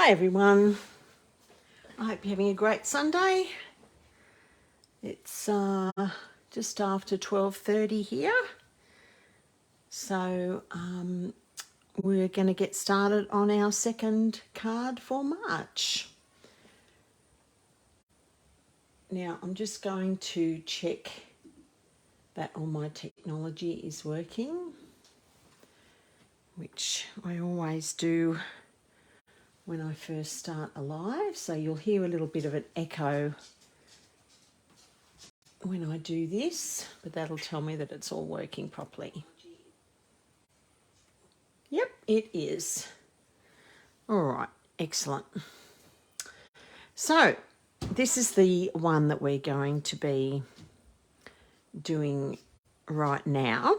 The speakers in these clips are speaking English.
Hi everyone, I hope you're having a great Sunday. It's just after 12:30 here, so we're going to get started on our second card for March. Now I'm just going to check that all my technology is working, which I always do when I first start a live, so you'll hear a little bit of an echo when I do this, but that'll tell me that it's all working properly. Yep, it is. All right, excellent. So this is the one that we're going to be doing right now.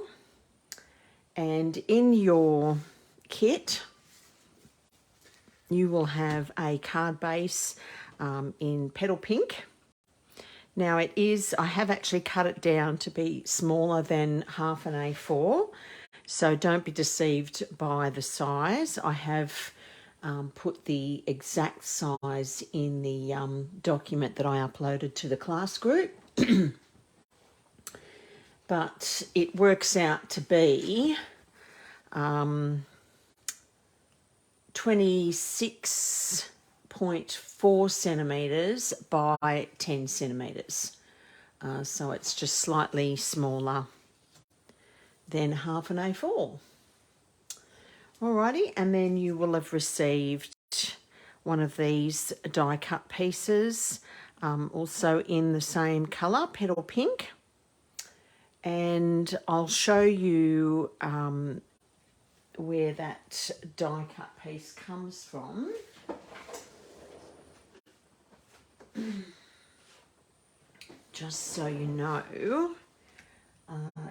And in your kit, you will have a card base in petal pink. Now I have actually cut it down to be smaller than half an A4, so don't be deceived by the size. I have put the exact size in the document that I uploaded to the class group, but it works out to be 26.4 centimetres by 10 centimetres. So it's just slightly smaller than half an A4. Alrighty, and then you will have received one of these die cut pieces, also in the same colour, petal pink. And I'll show you where that die cut piece comes from. Just so you know,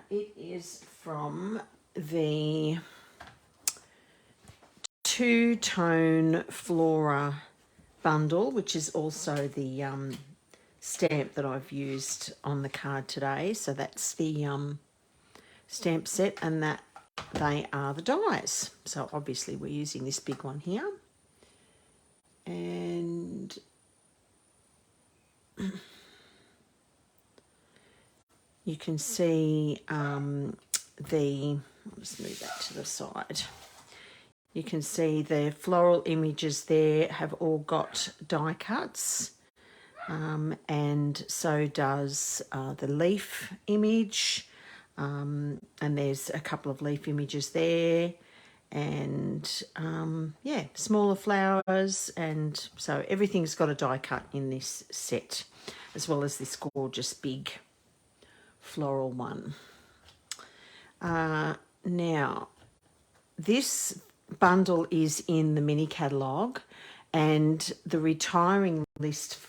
it is from the Two Tone Flora bundle, which is also the stamp that I've used on the card today. So that's the stamp set, and that they are the dies. So obviously we're using this big one here. And you can see I'll just move that to the side. You can see the floral images there have all got die cuts, and so does the leaf image, and there's a couple of leaf images there, and yeah, smaller flowers, and so everything's got a die cut in this set, as well as this gorgeous big floral one. Now, this bundle is in the mini catalogue, and the retiring list,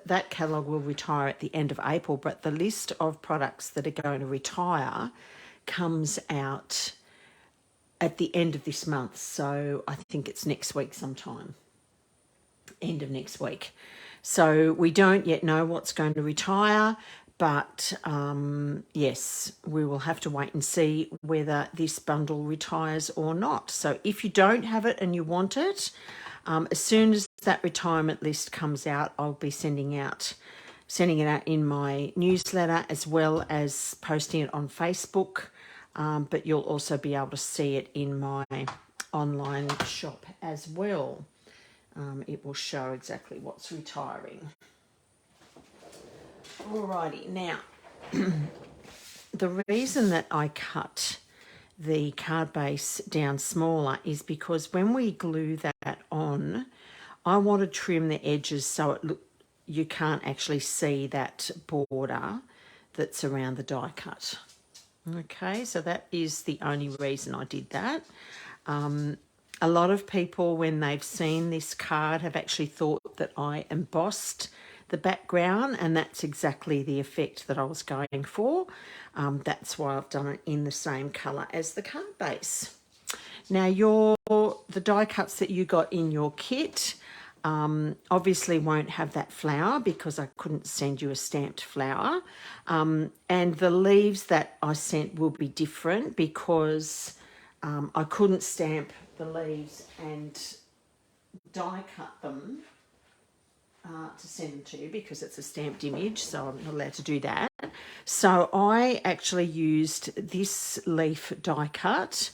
that catalogue will retire at the end of April, but the list of products that are going to retire comes out at the end of this month. So I think it's next week sometime, end of next week. So we don't yet know what's going to retire, but yes, we will have to wait and see whether this bundle retires or not. So if you don't have it and you want it, as soon as that retirement list comes out, I'll be sending it out in my newsletter, as well as posting it on Facebook. But you'll also be able to see it in my online shop as well. It will show exactly what's retiring. Alrighty, now the reason that I cut the card base down smaller is because when we glue that on, I want to trim the edges so you can't actually see that border that's around the die cut. Okay, so that is the only reason I did that. A lot of people, when they've seen this card, have actually thought that I embossed the background, and that's exactly the effect that I was going for. That's why I've done it in the same colour as the card base. Now, the die cuts that you got in your kit obviously won't have that flower because I couldn't send you a stamped flower. And the leaves that I sent will be different because I couldn't stamp the leaves and die cut them to send them to you because it's a stamped image, so I'm not allowed to do that. So I actually used this leaf die cut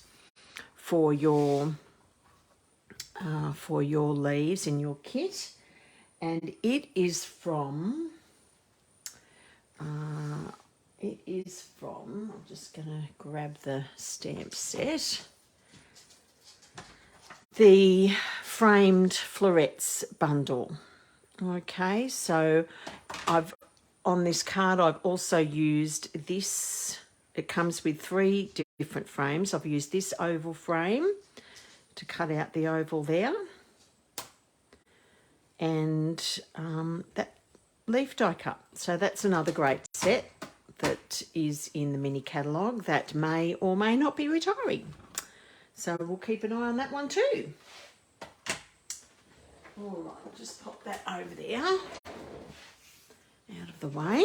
for your leaves in your kit, and it is from I'm just going to grab the stamp set, the framed florets bundle. Okay, so on this card I've also used this. It comes with 3 different frames. I've used this oval frame to cut out the oval there, and that leaf die cut. So that's another great set that is in the mini catalogue that may or may not be retiring. So we'll keep an eye on that one too. All right, I'll just pop that over there, out of the way.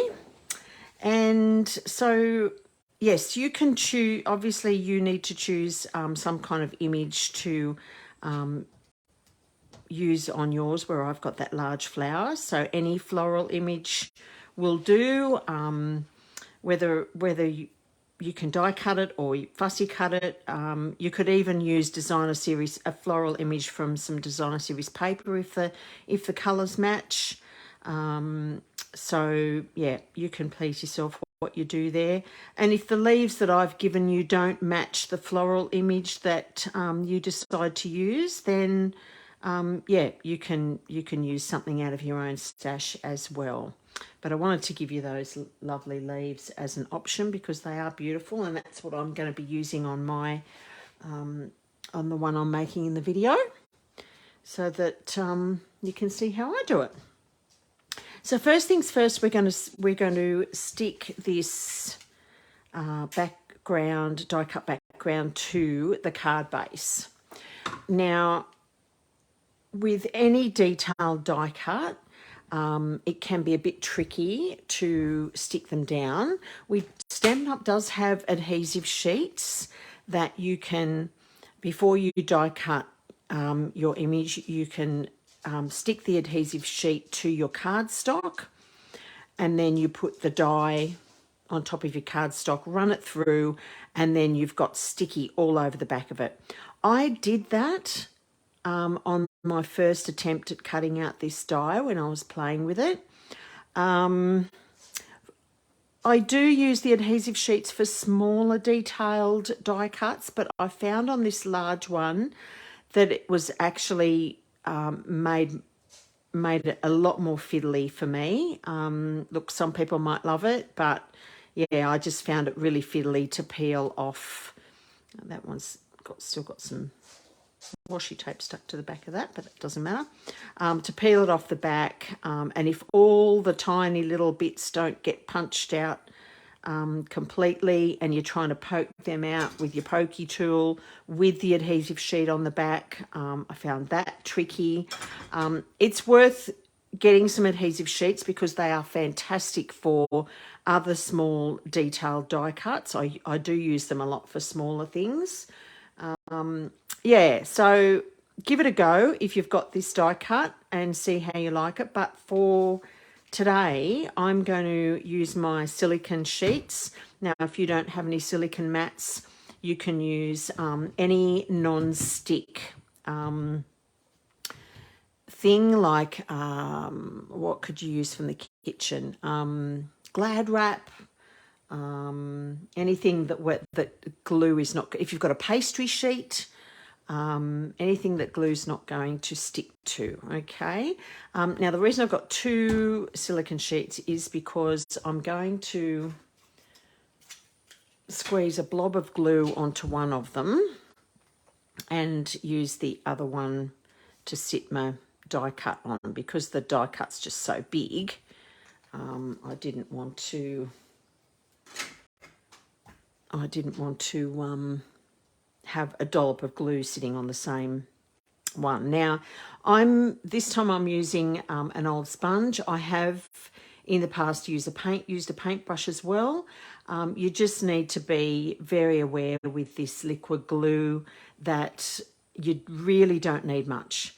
And so, yes, you can choose, obviously you need to choose some kind of image to use on yours, where I've got that large flower. So any floral image will do, whether you can die cut it or fussy cut it. You could even use designer series, a floral image from some designer series paper if the colours match. So yeah, you can please yourself what you do there. And if the leaves that I've given you don't match the floral image that you decide to use, then yeah, you can use something out of your own stash as well. But I wanted to give you those lovely leaves as an option because they are beautiful, and that's what I'm going to be using on my on the one I'm making in the video, so that you can see how I do it. So first things first, we're going to stick this background, die cut background, to the card base. Now, with any detailed die cut, it can be a bit tricky to stick them down. Stampin' Up! Does have adhesive sheets that you can, before you die cut your image, you can stick the adhesive sheet to your cardstock, and then you put the die on top of your cardstock, run it through, and then you've got sticky all over the back of it. I did that on my first attempt at cutting out this die when I was playing with it. I do use the adhesive sheets for smaller detailed die cuts, but I found on this large one that it was actually made it a lot more fiddly for me. Look, some people might love it, but yeah, I just found it really fiddly to peel off. That one's still got some washi tape stuck to the back of that, but it doesn't matter. To peel it off the back, and if all the tiny little bits don't get punched out completely, and you're trying to poke them out with your pokey tool with the adhesive sheet on the back, I found that tricky. It's worth getting some adhesive sheets because they are fantastic for other small detailed die cuts. I do use them a lot for smaller things. Yeah, so give it a go if you've got this die cut and see how you like it. But for today, I'm going to use my silicone sheets. Now, if you don't have any silicone mats, you can use any non-stick thing, like what could you use from the kitchen? Glad wrap. Anything that glue is not, if you've got a pastry sheet, anything that glue's not going to stick to, okay? Now, the reason I've got 2 silicone sheets is because I'm going to squeeze a blob of glue onto one of them and use the other one to sit my die cut on, because the die cut's just so big. I didn't want to have a dollop of glue sitting on the same one. Now, this time I'm using an old sponge. I have in the past used a paintbrush as well. You just need to be very aware with this liquid glue that you really don't need much.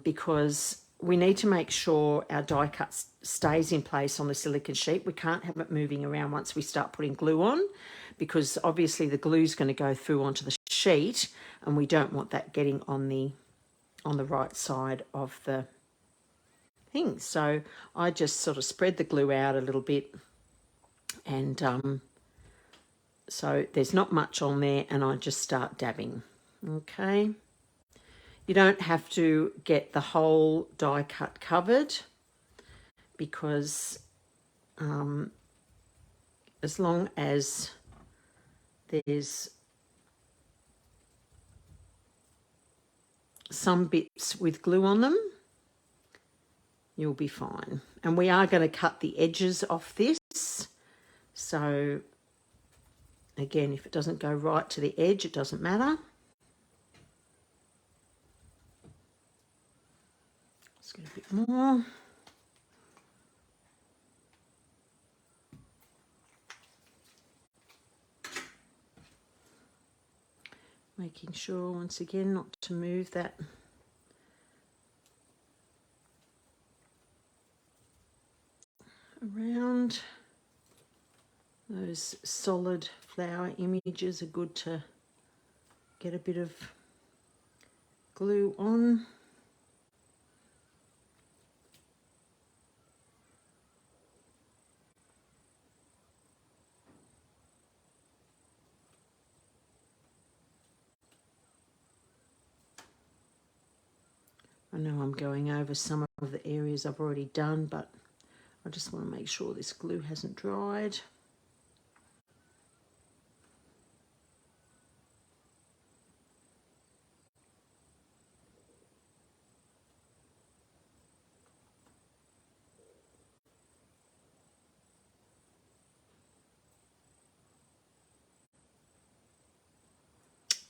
because we need to make sure our die cut stays in place on the silicone sheet. We can't have it moving around once we start putting glue on, because obviously the glue is going to go through onto the sheet, and we don't want that getting on the right side of the thing. So I just sort of spread the glue out a little bit, and so there's not much on there, and I just start dabbing. Okay. You don't have to get the whole die cut covered, because as long as there's some bits with glue on them, you'll be fine. And we are going to cut the edges off this. So again, if it doesn't go right to the edge, it doesn't matter. Let's get a bit more. Making sure, once again, not to move that around. Those solid flower images are good to get a bit of glue on. I know I'm going over some of the areas I've already done, but I just want to make sure this glue hasn't dried.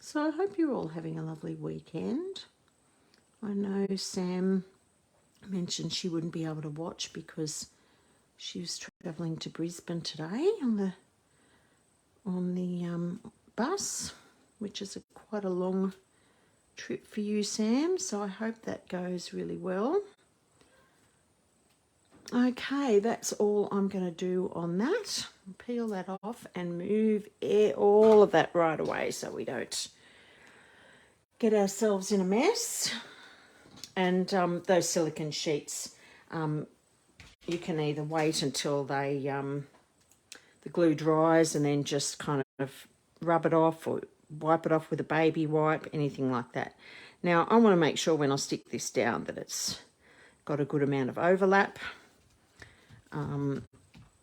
So I hope you're all having a lovely weekend. I know Sam mentioned she wouldn't be able to watch because she was travelling to Brisbane today on the bus, which is quite a long trip for you, Sam. So I hope that goes really well. Okay, that's all I'm going to do on that. Peel that off and move all of that right away so we don't get ourselves in a mess. And those silicone sheets, you can either wait until they the glue dries and then just kind of rub it off or wipe it off with a baby wipe, anything like that. Now, I want to make sure when I stick this down that it's got a good amount of overlap. I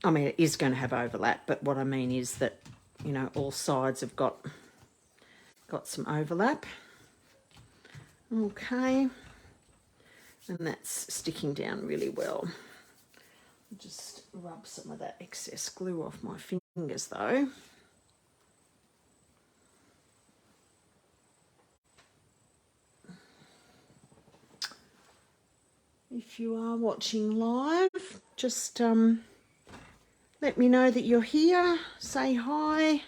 mean, it is going to have overlap, but what I mean is that, you know, all sides have got some overlap. Okay. And that's sticking down really well. I'll just rub some of that excess glue off my fingers though. If you are watching live, just let me know that you're here. Say hi.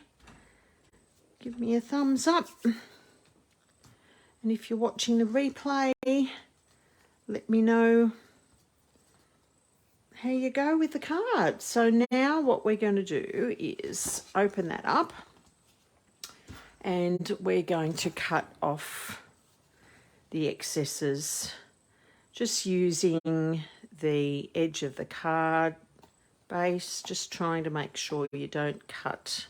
Give me a thumbs up. And if you're watching the replay, let me know how you go with the card. So now what we're going to do is open that up, and we're going to cut off the excesses just using the edge of the card base, just trying to make sure you don't cut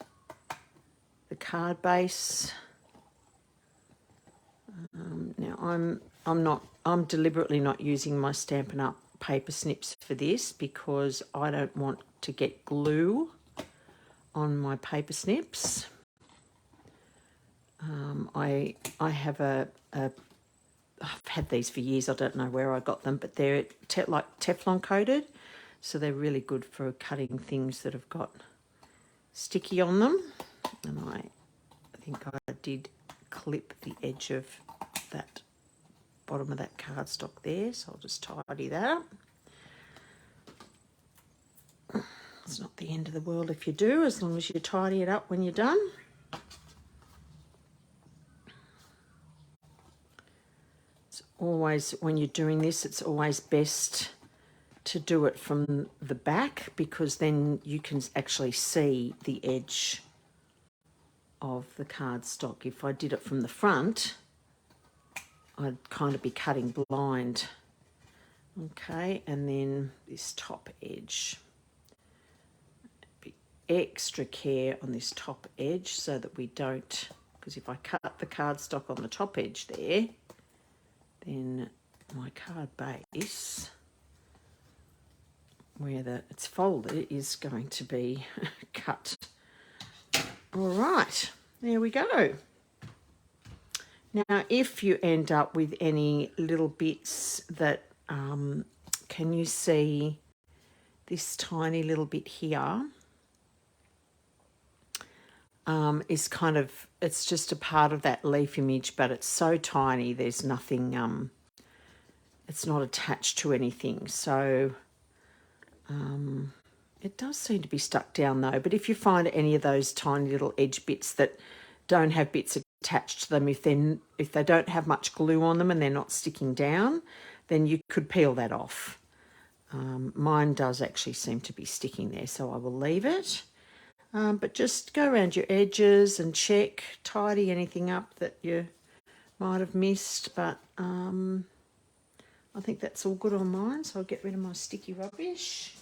the card base. Now I'm deliberately not using my Stampin' Up! Paper snips for this because I don't want to get glue on my paper snips. I have I've had these for years. I don't know where I got them, but they're like Teflon coated, so they're really good for cutting things that have got sticky on them. And I think I did clip the edge of that bottom of that cardstock there, so I'll just tidy that up. It's not the end of the world if you do, as long as you tidy it up when you're done. It's always, when you're doing this, it's always best to do it from the back, because then you can actually see the edge of the cardstock. If I did it from the front, I'd kind of be cutting blind. Okay, and then this top edge. Be extra care on this top edge so that we don't, because if I cut the cardstock on the top edge there, then my card base, where it's folded, is going to be cut. All right, there we go. Now, if you end up with any little bits that, can you see this tiny little bit here? Is kind of, it's just a part of that leaf image, but it's so tiny, there's nothing, it's not attached to anything. So it does seem to be stuck down though. But if you find any of those tiny little edge bits that don't have bits attached to them, if they don't have much glue on them and they're not sticking down, then you could peel that off. Mine does actually seem to be sticking there, so I will leave it. But just go around your edges and check, tidy anything up that you might have missed. But I think that's all good on mine, so I'll get rid of my sticky rubbish.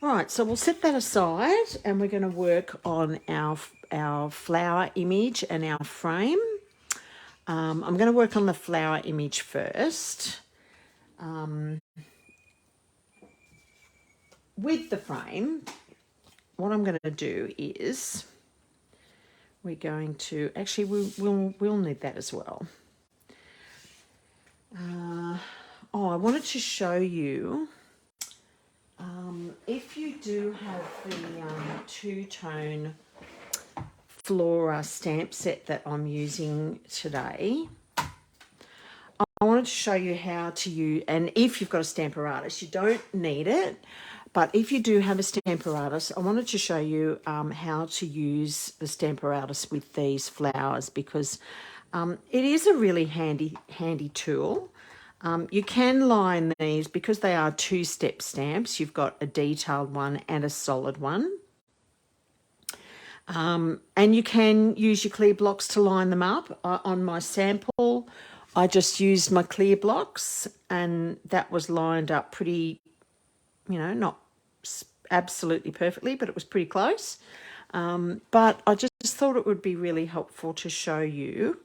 All right, so we'll set that aside and we're going to work on our flower image and our frame. I'm going to work on the flower image first. With the frame, what I'm going to do is we're going to, actually we'll need that as well. I wanted to show you, if you do have the Two Tone Flora stamp set that I'm using today, I wanted to show you how to use, and if you've got a stamparatus, you don't need it, but if you do have a stamparatus, I wanted to show you how to use the stamparatus with these flowers, because it is a really handy tool. You can line these, because they are two-step stamps. You've got a detailed one and a solid one. And you can use your clear blocks to line them up. On my sample, I just used my clear blocks, and that was lined up pretty, not absolutely perfectly, but it was pretty close. But I just thought it would be really helpful to show you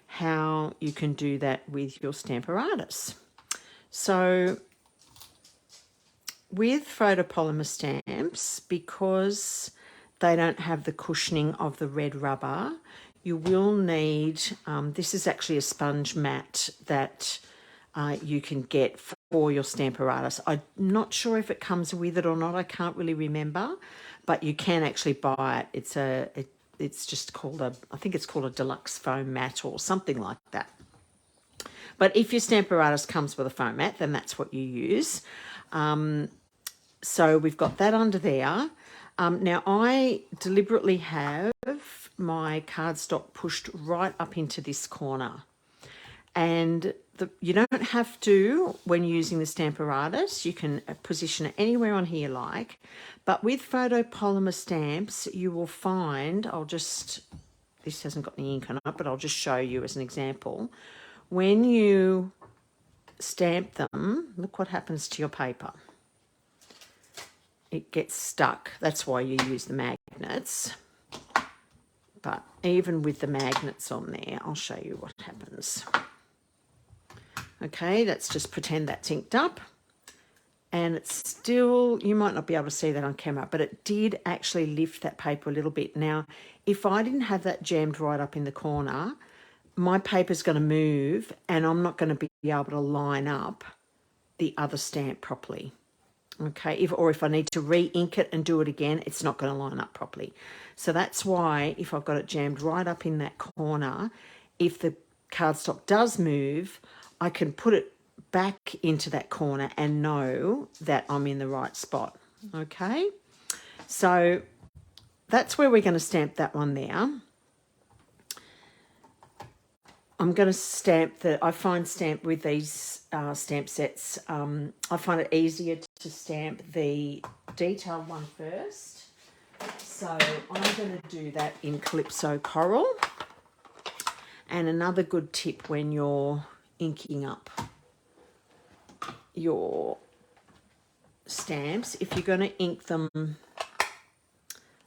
how you can do that with your stamparatus. So with photopolymer stamps, because they don't have the cushioning of the red rubber, you will need, this is actually a sponge mat that you can get for your stamparatus. I'm not sure if it comes with it or not, I can't really remember, but you can actually buy it. It's just called I think it's called a deluxe foam mat or something like that. But if your stamparatus comes with a foam mat, then that's what you use. So we've got that under there. Now I deliberately have my cardstock pushed right up into this corner. And you don't have to, when using the stamparatus, you can position it anywhere on here like, but with photopolymer stamps, you will find, this hasn't got any ink on it, but I'll just show you as an example. When you stamp them, look what happens to your paper. It gets stuck. That's why you use the magnets. But even with the magnets on there, I'll show you what happens. Okay, let's just pretend that's inked up. And it's still, you might not be able to see that on camera, but it did actually lift that paper a little bit. Now, if I didn't have that jammed right up in the corner, my paper's going to move and I'm not going to be able to line up the other stamp properly. Okay, if I need to re-ink it and do it again, it's not going to line up properly. So that's why if I've got it jammed right up in that corner, if the cardstock does move, I can put it back into that corner and know that I'm in the right spot. Okay, so that's where we're going to stamp that one there. I'm going to stamp I find stamp with these stamp sets, I find it easier to stamp the detailed one first. So I'm going to do that in Calypso Coral. And another good tip when you're inking up your stamps, if you're going to ink them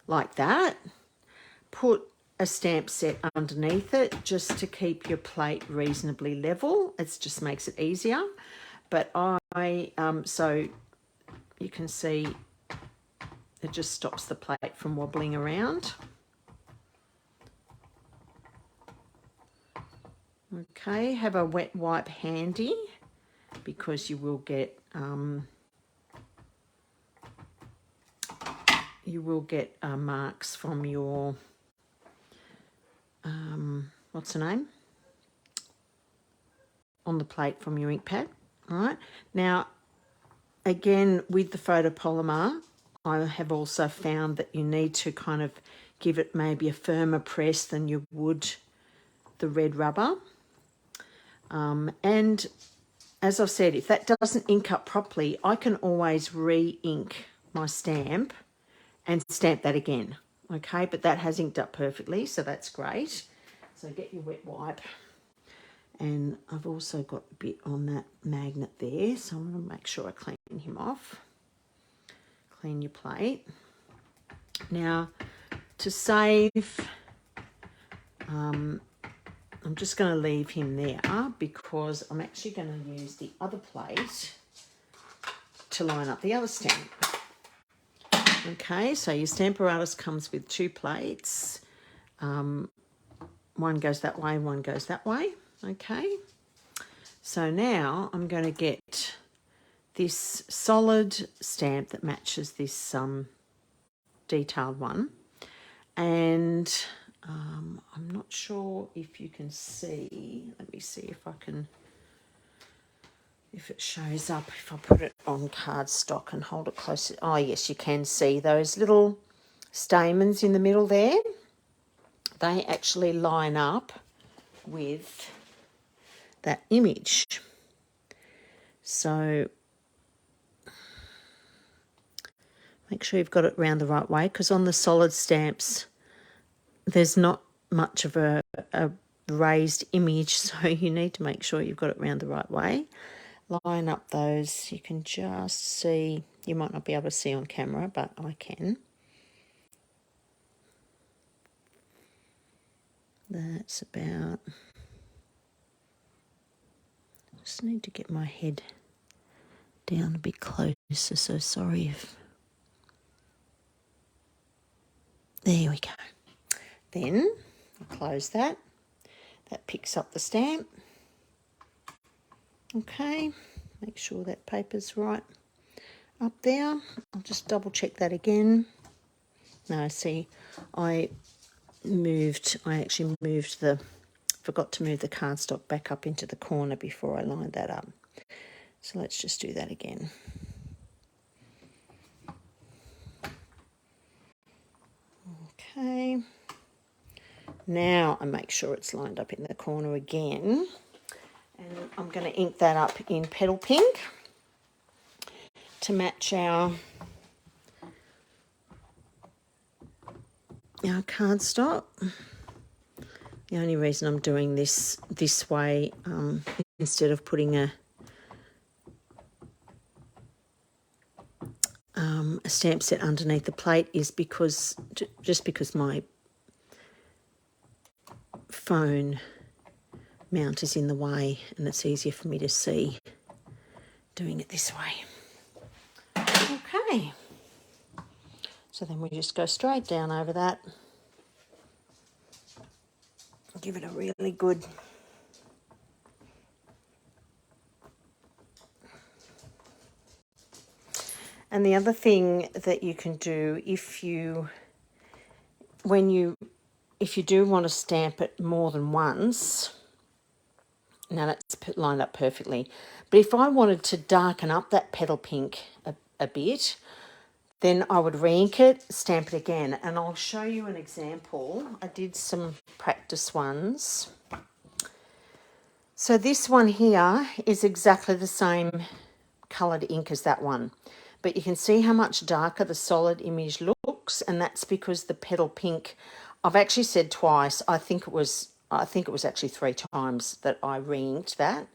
like that, put a stamp set underneath it just to keep your plate reasonably level. It just makes it easier. But so you can see it just stops the plate from wobbling around. Okay, have a wet wipe handy because you will get marks from your what's the name on the plate from your ink pad. All right, now again with the photopolymer, I have also found that you need to kind of give it maybe a firmer press than you would the red rubber. And as I've said, if that doesn't ink up properly, I can always re-ink my stamp and stamp that again. Okay, but that has inked up perfectly, so that's great. So get your wet wipe. And I've also got a bit on that magnet there, so I'm going to make sure I clean him off. Clean your plate. Now, to save, I'm just going to leave him there because I'm actually going to use the other plate to line up the other stamp. Okay, so your stamparatus comes with two plates. One goes that way, one goes that way. Okay, so now I'm going to get this solid stamp that matches this detailed one. And I'm not sure if you can see. Let me see if it shows up, if I put it on cardstock and hold it close. Oh, yes, you can see those little stamens in the middle there. They actually line up with that image. So make sure you've got it round the right way, because on the solid stamps, there's not much of a raised image, so you need to make sure you've got it round the right way. Line up those. You can just see, you might not be able to see on camera, but I can. That's about, just need to get my head down a bit closer, so sorry if, there we go. Then I'll close that. That picks up the stamp. Okay, make sure that paper's right up there. I'll just double check that again. No, see, I actually forgot to move the cardstock back up into the corner before I lined that up. So let's just do that again. Okay. Now I make sure it's lined up in the corner again. And I'm going to ink that up in Petal Pink to match our cardstock. The only reason I'm doing this way instead of putting a stamp set underneath the plate is because my phone mount is in the way and it's easier for me to see doing it this way. Okay, so then we just go straight down over that, give it a really good and the other thing that you can do if you do want to stamp it more than once, now that's lined up perfectly, but if I wanted to darken up that Petal Pink a bit, then I would re-ink it, stamp it again, and I'll show you an example. I did some practice ones So this one here is exactly the same coloured ink as that one, but you can see how much darker the solid image looks, and that's because the petal pink, I've actually said twice, I think it was actually 3 times that I re-inked that,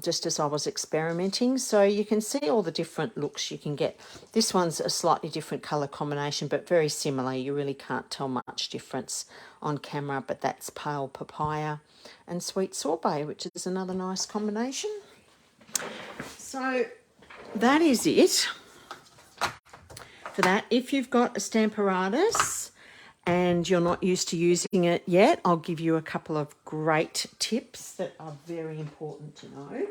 just as I was experimenting. So you can see all the different looks you can get. This one's a slightly different colour combination, but very similar. You really can't tell much difference on camera, but that's pale papaya and sweet sorbet, which is another nice combination. So that is it for that. If you've got a stamparatus and you're not used to using it yet, I'll give you a couple of great tips that are very important to know.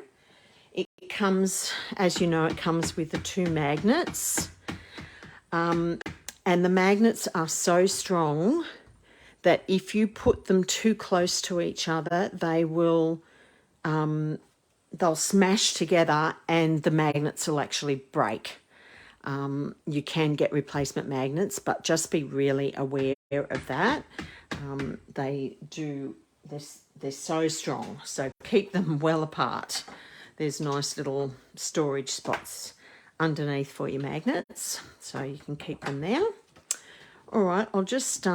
It comes, as you know, it comes with the 2 magnets. And the magnets are so strong that if you put them too close to each other, they will, they'll smash together and the magnets will actually break. You can get replacement magnets, but just be really aware of that. They're so strong, so keep them well apart. There's nice little storage spots underneath for your magnets, so you can keep them there. All right, I'll just,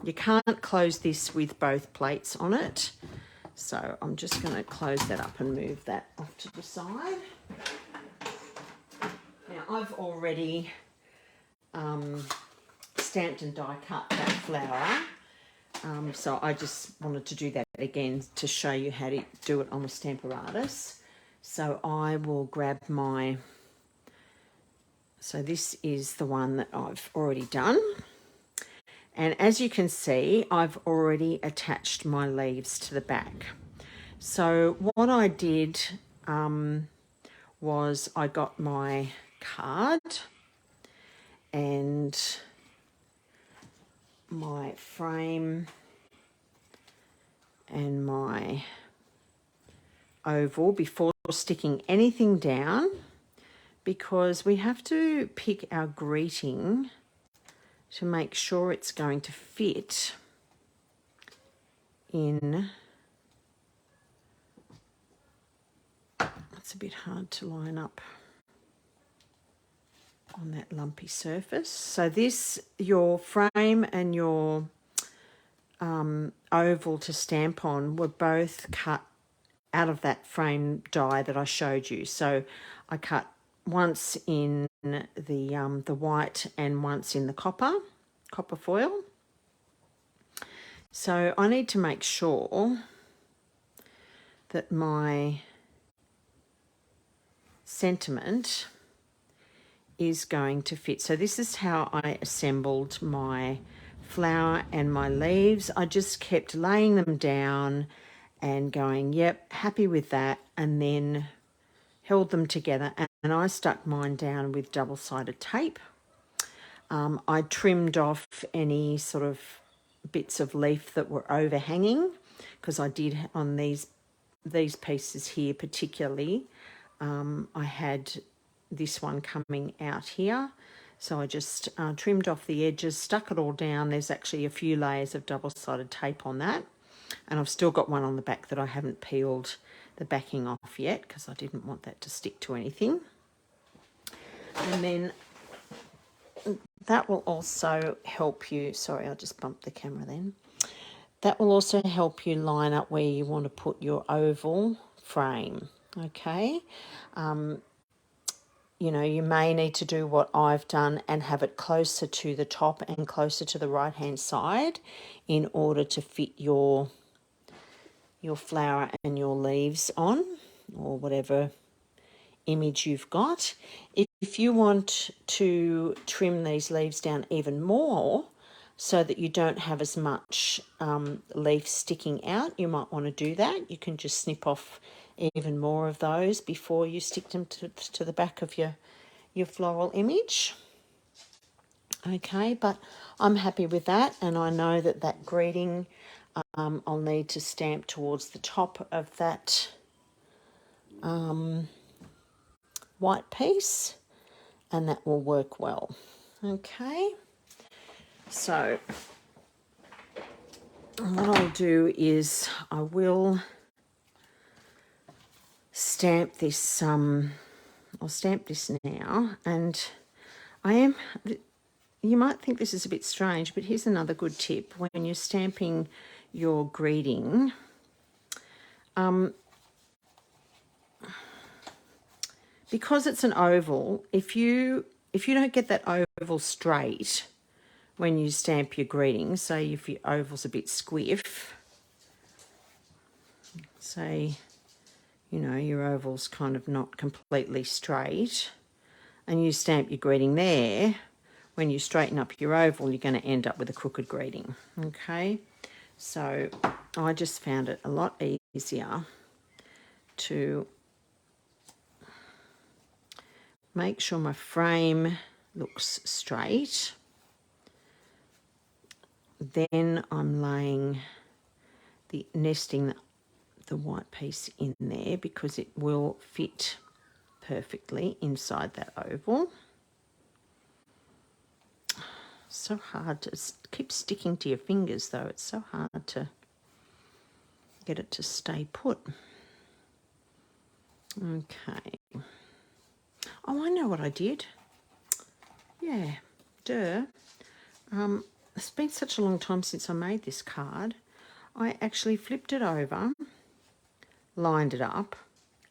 you can't close this with both plates on it, so I'm just going to close that up and move that off to the side. Now, I've already stamped and die cut that flower, so I just wanted to do that again to show you how to do it on a stamparatus. So I will grab my, so this is the one that I've already done. And as you can see, I've already attached my leaves to the back. So what I did was I got my card and my frame and my oval before sticking anything down, because we have to pick our greeting to make sure it's going to fit in. It's a bit hard to line up on that lumpy surface. So this, your frame and your oval to stamp on were both cut out of that frame die that I showed you. So I cut once in the white and once in the copper foil. So I need to make sure that my sentiment is going to fit. So this is how I assembled my flower and my leaves. I just kept laying them down and going, yep, happy with that, and then held them together, and I stuck mine down with double-sided tape. I trimmed off any sort of bits of leaf that were overhanging, because I did on these pieces here particularly. I had this one coming out here, so I just trimmed off the edges, stuck it all down. There's actually a few layers of double-sided tape on that, and I've still got one on the back that I haven't peeled the backing off yet because I didn't want that to stick to anything. And then that will also help you, sorry, I'll just bump the camera then. That will also help you line up where you want to put your oval frame, okay? You know, you may need to do what I've done and have it closer to the top and closer to the right-hand side in order to fit your flower and your leaves on, or whatever image you've got. If you want to trim these leaves down even more so that you don't have as much leaf sticking out, you might want to do that. You can just snip off even more of those before you stick them to the back of your floral image. Okay, but I'm happy with that, and I know that that greeting I'll need to stamp towards the top of that white piece, and that will work well. Okay, so what I'll do is I will stamp this, I'll stamp this now, and you might think this is a bit strange, but here's another good tip. When you're stamping your greeting, because it's an oval, if you don't get that oval straight when you stamp your greeting, say if your oval's a bit squiff, say, you know, your oval's kind of not completely straight, and you stamp your greeting there, when you straighten up your oval, you're going to end up with a crooked greeting, okay? So I just found it a lot easier to make sure my frame looks straight. Then I'm nesting the white piece in there because it will fit perfectly inside that oval. So hard to keep sticking to your fingers though. It's so hard to get it to stay put. Okay. Oh, I know what I did. Yeah, duh. It's been such a long time since I made this card. I actually flipped it over, lined it up,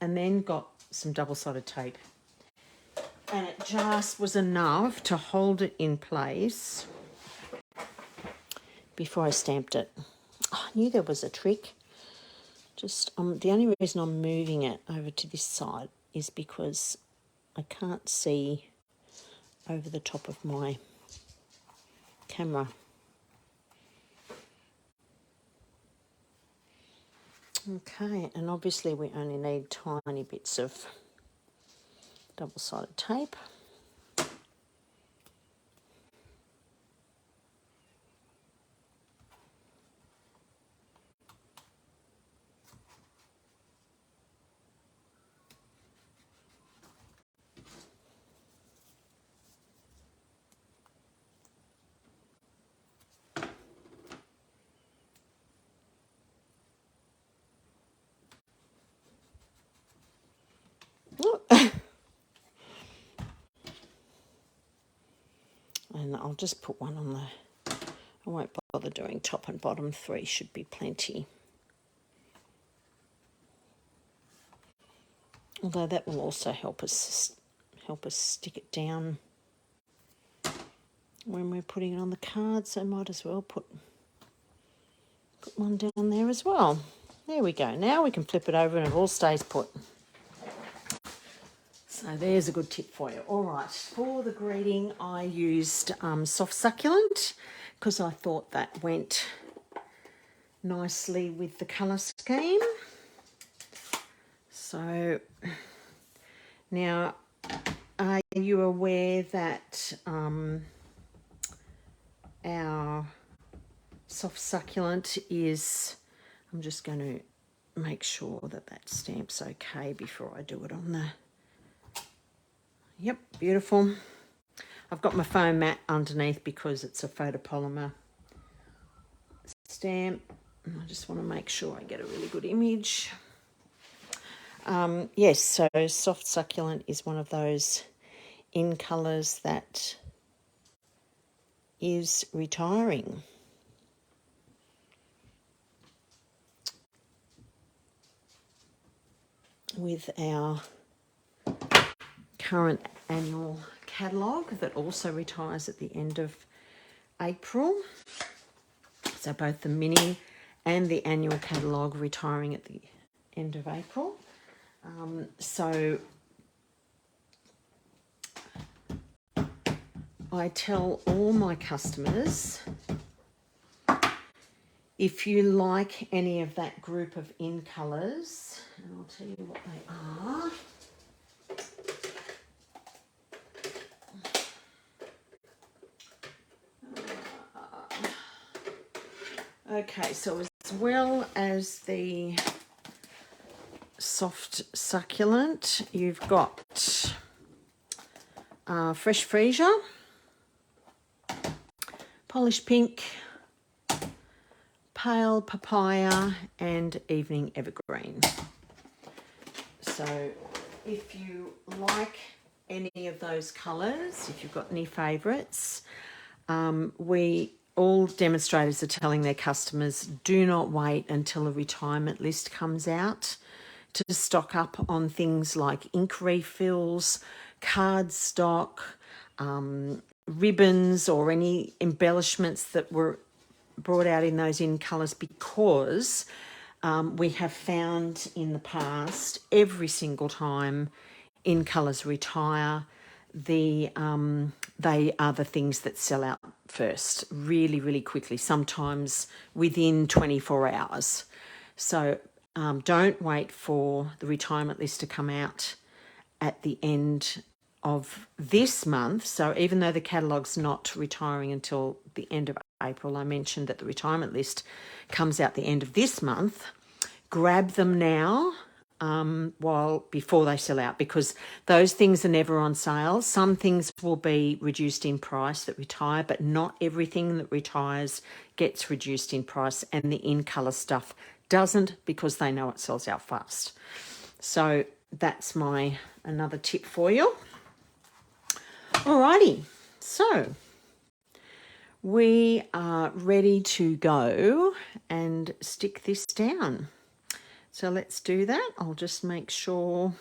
and then got some double-sided tape. And it just was enough to hold it in place before I stamped it. Oh, I knew there was a trick. Just the only reason I'm moving it over to this side is because I can't see over the top of my camera. Okay, and obviously we only need tiny bits of double-sided tape. And I'll just put one on the, I won't bother doing top and bottom. 3 should be plenty. Although that will also help us stick it down when we're putting it on the card, so might as well put one down there as well. There we go. Now we can flip it over and it all stays put. So there's a good tip for you. All right, for the greeting I used soft succulent because I thought that went nicely with the colour scheme. So now, are you aware that our soft succulent is, I'm just going to make sure that that stamp's okay before I do it on the, yep, beautiful. I've got my foam mat underneath because it's a photopolymer stamp. I just want to make sure I get a really good image. Yes, so soft succulent is one of those in colours that is retiring. With our current annual catalogue that also retires at the end of April. So both the mini and the annual catalogue retiring at the end of April. So I tell all my customers, if you like any of that group of in colours, and I'll tell you what they are. Okay, so as well as the soft succulent, you've got fresh freesia, polished pink, pale papaya, and evening evergreen. So if you like any of those colours, if you've got any favourites, all demonstrators are telling their customers, do not wait until a retirement list comes out to stock up on things like ink refills, card stock, ribbons, or any embellishments that were brought out in those in colours, because we have found in the past, every single time in colours retire, they are the things that sell out first really, really quickly, sometimes within 24 hours. So don't wait for the retirement list to come out at the end of this month. So even though the catalogue's not retiring until the end of April, I mentioned that the retirement list comes out the end of this month. Grab them now before they sell out, because those things are never on sale. Some things will be reduced in price that retire, but not everything that retires gets reduced in price, and the in-colour stuff doesn't, because they know it sells out fast. So that's another tip for you. Alrighty, so we are ready to go and stick this down. So let's do that. I'll just make sure,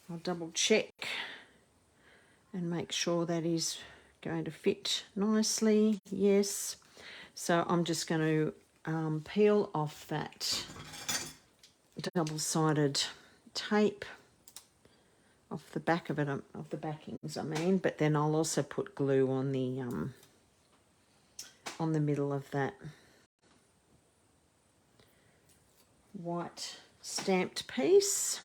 I'll double check and make sure that is going to fit nicely. Yes. So I'm just going to peel off that double-sided tape off the back of it, of the backings, I mean, but then I'll also put glue on the middle of that white stamped piece.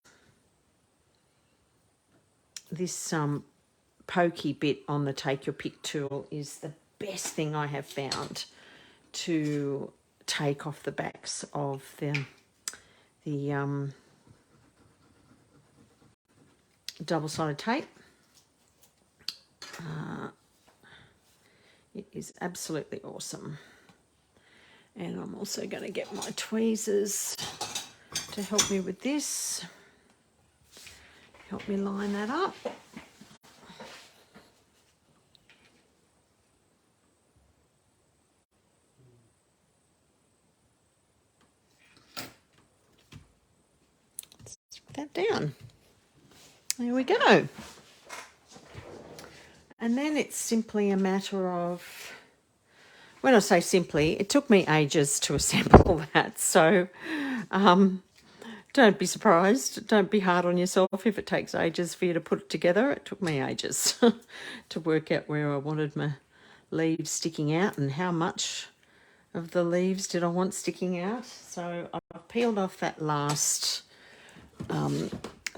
This pokey bit on the Take Your Pick tool is the best thing I have found to take off the backs of the double-sided tape. It is absolutely awesome. And I'm also going to get my tweezers to help me with this. Help me line that up. Stick that down. There we go. And then it's simply a matter of, when I say simply, it took me ages to assemble that. So don't be surprised. Don't be hard on yourself if it takes ages for you to put it together. It took me ages to work out where I wanted my leaves sticking out and how much of the leaves did I want sticking out. So I've peeled off that last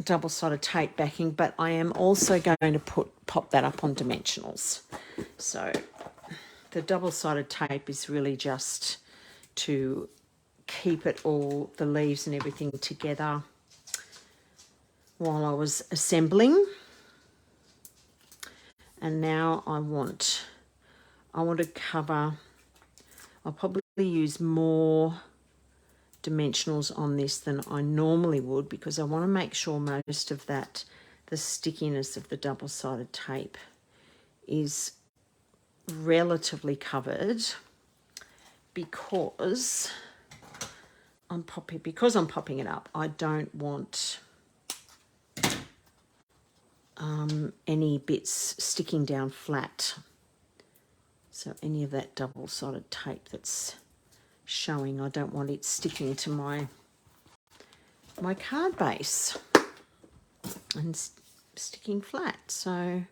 double-sided tape backing, but I am also going to pop that up on dimensionals. So the double-sided tape is really just to keep it all, the leaves and everything, together while I was assembling. And now I want to cover, I'll probably use more dimensionals on this than I normally would, because I want to make sure most of that, the stickiness of the double-sided tape, is relatively covered, because I'm popping it up. I don't want any bits sticking down flat. So any of that double-sided tape that's showing, I don't want it sticking to my card base and sticking flat. So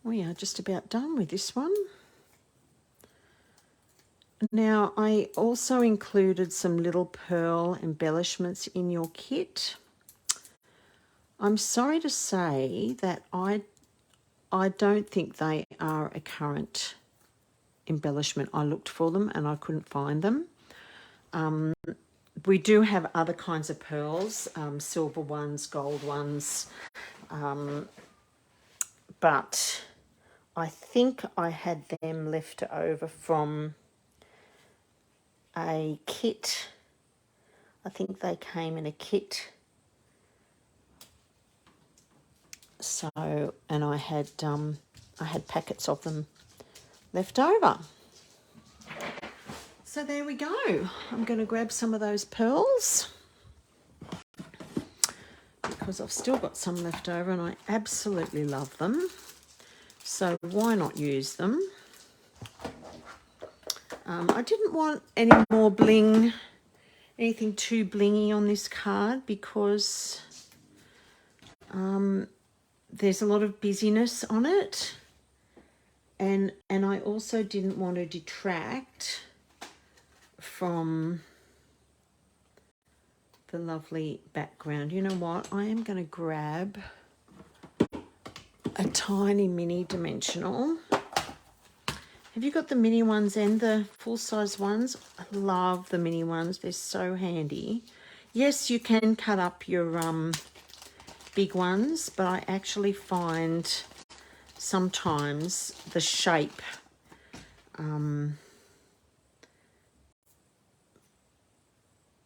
we are just about done with this one. Now, I also included some little pearl embellishments in your kit. I'm sorry to say that I don't think they are a current embellishment. I looked for them and I couldn't find them. We do have other kinds of pearls, silver ones, gold ones, but I think I had them left over from a kit. I think they came in a kit So, and I had packets of them left over. So there we go. I'm going to grab some of those pearls because I've still got some left over and I absolutely love them. So why not use them? I didn't want any more bling, anything too blingy on this card because there's a lot of busyness on it, and I also didn't want to detract from the lovely background. You know what? I am going to grab a tiny mini dimensional. Have you got the mini ones and the full-size ones? I love the mini ones. They're so handy. Yes, you can cut up your big ones, but I actually find sometimes the shape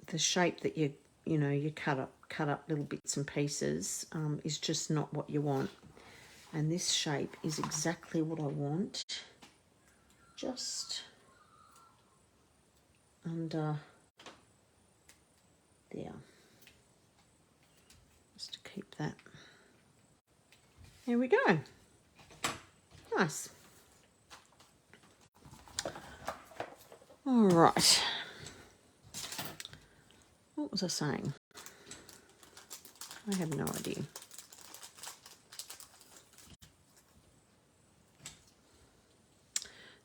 that you cut up little bits and pieces is just not what you want. And this shape is exactly what I want. Just under there. Just to keep that. There we go. Nice. All right. What was I saying? I have no idea.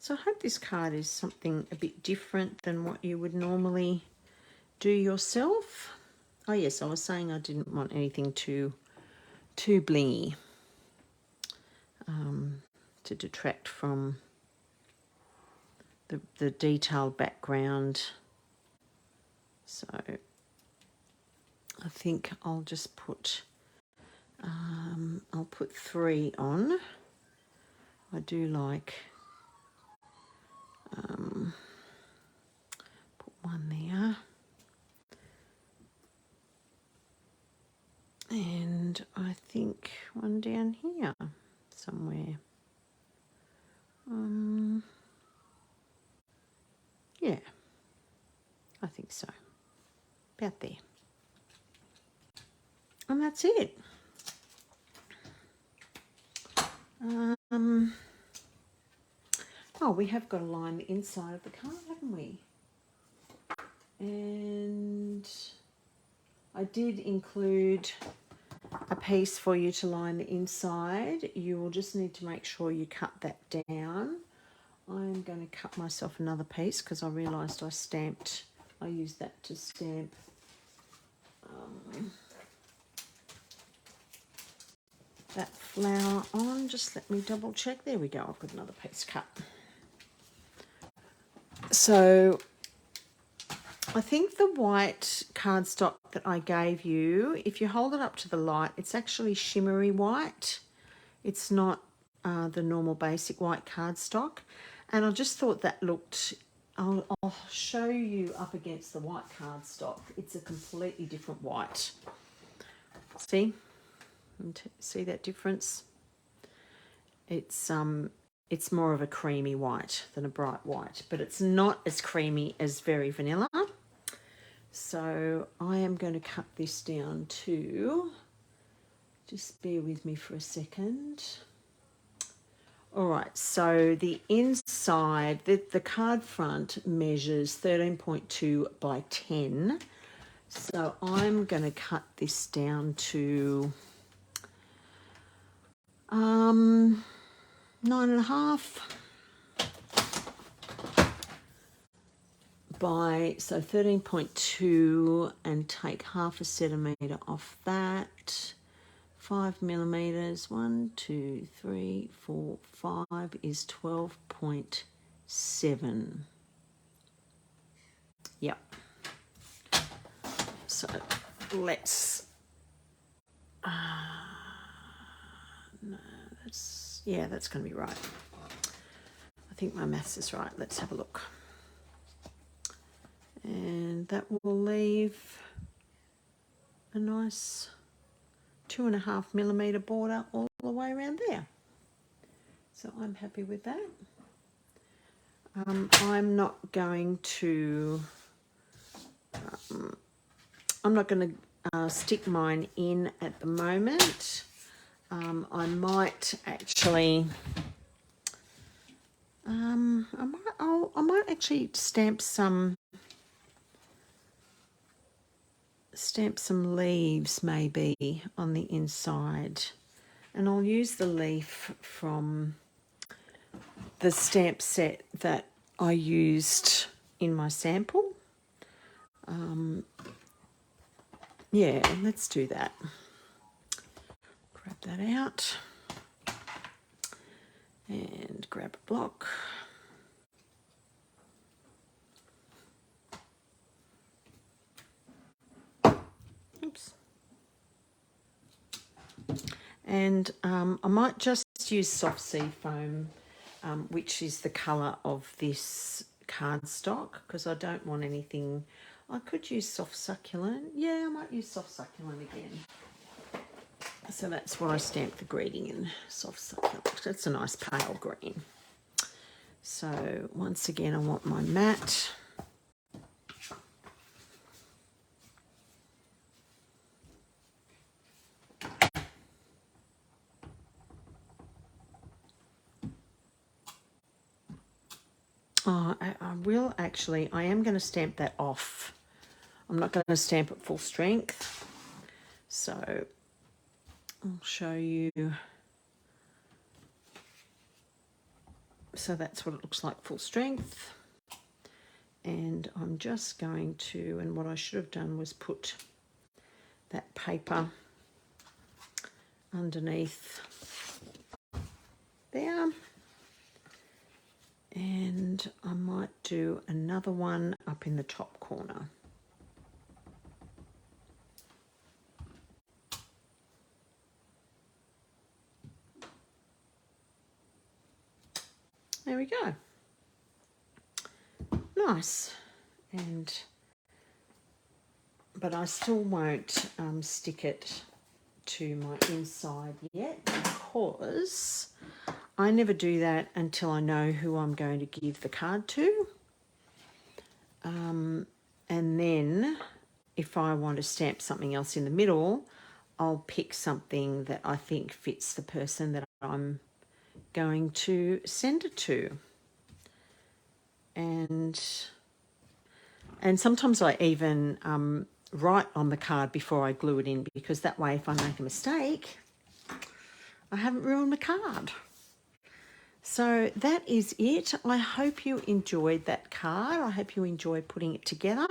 So I hope this card is something a bit different than what you would normally do yourself. Oh yes, I was saying I didn't want anything too blingy to detract from the detailed background. So I think I'll just put I'll put 3 on. I do like put 1 there, and I think 1 down here somewhere. Yeah, I think so. About there. And that's it. Oh, we have got to line the inside of the card, haven't we? And I did include a piece for you to line the inside. You will just need to make sure you cut that down. I'm going to cut myself another piece because I realised I used that to stamp that flower on. Just let me double check. There we go. I've got another piece cut. So I think the white cardstock that I gave you, if you hold it up to the light, it's actually shimmery white. It's not the normal basic white cardstock. And I just thought that looked, I'll show you up against the white cardstock. It's a completely different white. See? See that difference? It's more of a creamy white than a bright white, but it's not as creamy as Very Vanilla. So I am going to cut this down to, just bear with me for a second. All right, so the inside, the card front measures 13.2 by 10. So I'm going to cut this down to 9.5 by, so 13.2, and take 0.5 centimetre off that. 5 millimeters, 1, 2, 3, 4, 5 is 12.7. Yep. So let's, no, that's going to be right. I think my maths is right. Let's have a look. And that will leave a nice 2.5mm border all the way around there. So I'm happy with that. I'm not going to stick mine in at the moment. I might actually I might actually stamp some leaves maybe on the inside, and I'll use the leaf from the stamp set that I used in my sample. Yeah, let's do that. Grab that out and grab a block. Oops. And I might just use soft sea foam, which is the colour of this cardstock, because I don't want anything. I could use soft succulent. Yeah, I might use soft succulent again. So that's what I stamped the greeting in, soft succulent. That's a nice pale green. So once again, I want my mat. Oh, I will actually, I am going to stamp that off. I'm not going to stamp it full strength. So I'll show you. So that's what it looks like full strength. And I'm just going to, and what I should have done was put that paper underneath there. And I might do another one up in the top corner. There we go. Nice. But I still won't stick it to my inside yet, because I never do that until I know who I'm going to give the card to. And then if I want to stamp something else in the middle, I'll pick something that I think fits the person that I'm going to send it to. And sometimes I even write on the card before I glue it in, because that way if I make a mistake, I haven't ruined the card. So that is it. I hope you enjoyed that card. I hope you enjoy putting it together.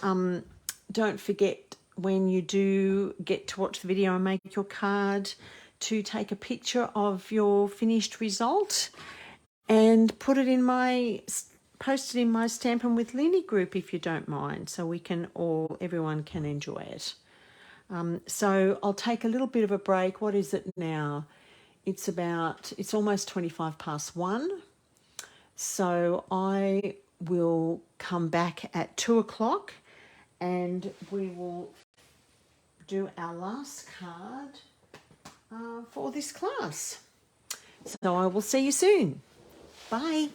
Don't forget, when you do get to watch the video and make your card, to take a picture of your finished result and post it in my Stampin' with Lindy group if you don't mind, so everyone can enjoy it. So I'll take a little bit of a break. What is it now? It's almost 1:25. So I will come back at 2:00 and we will do our last card for this class. So I will see you soon. Bye.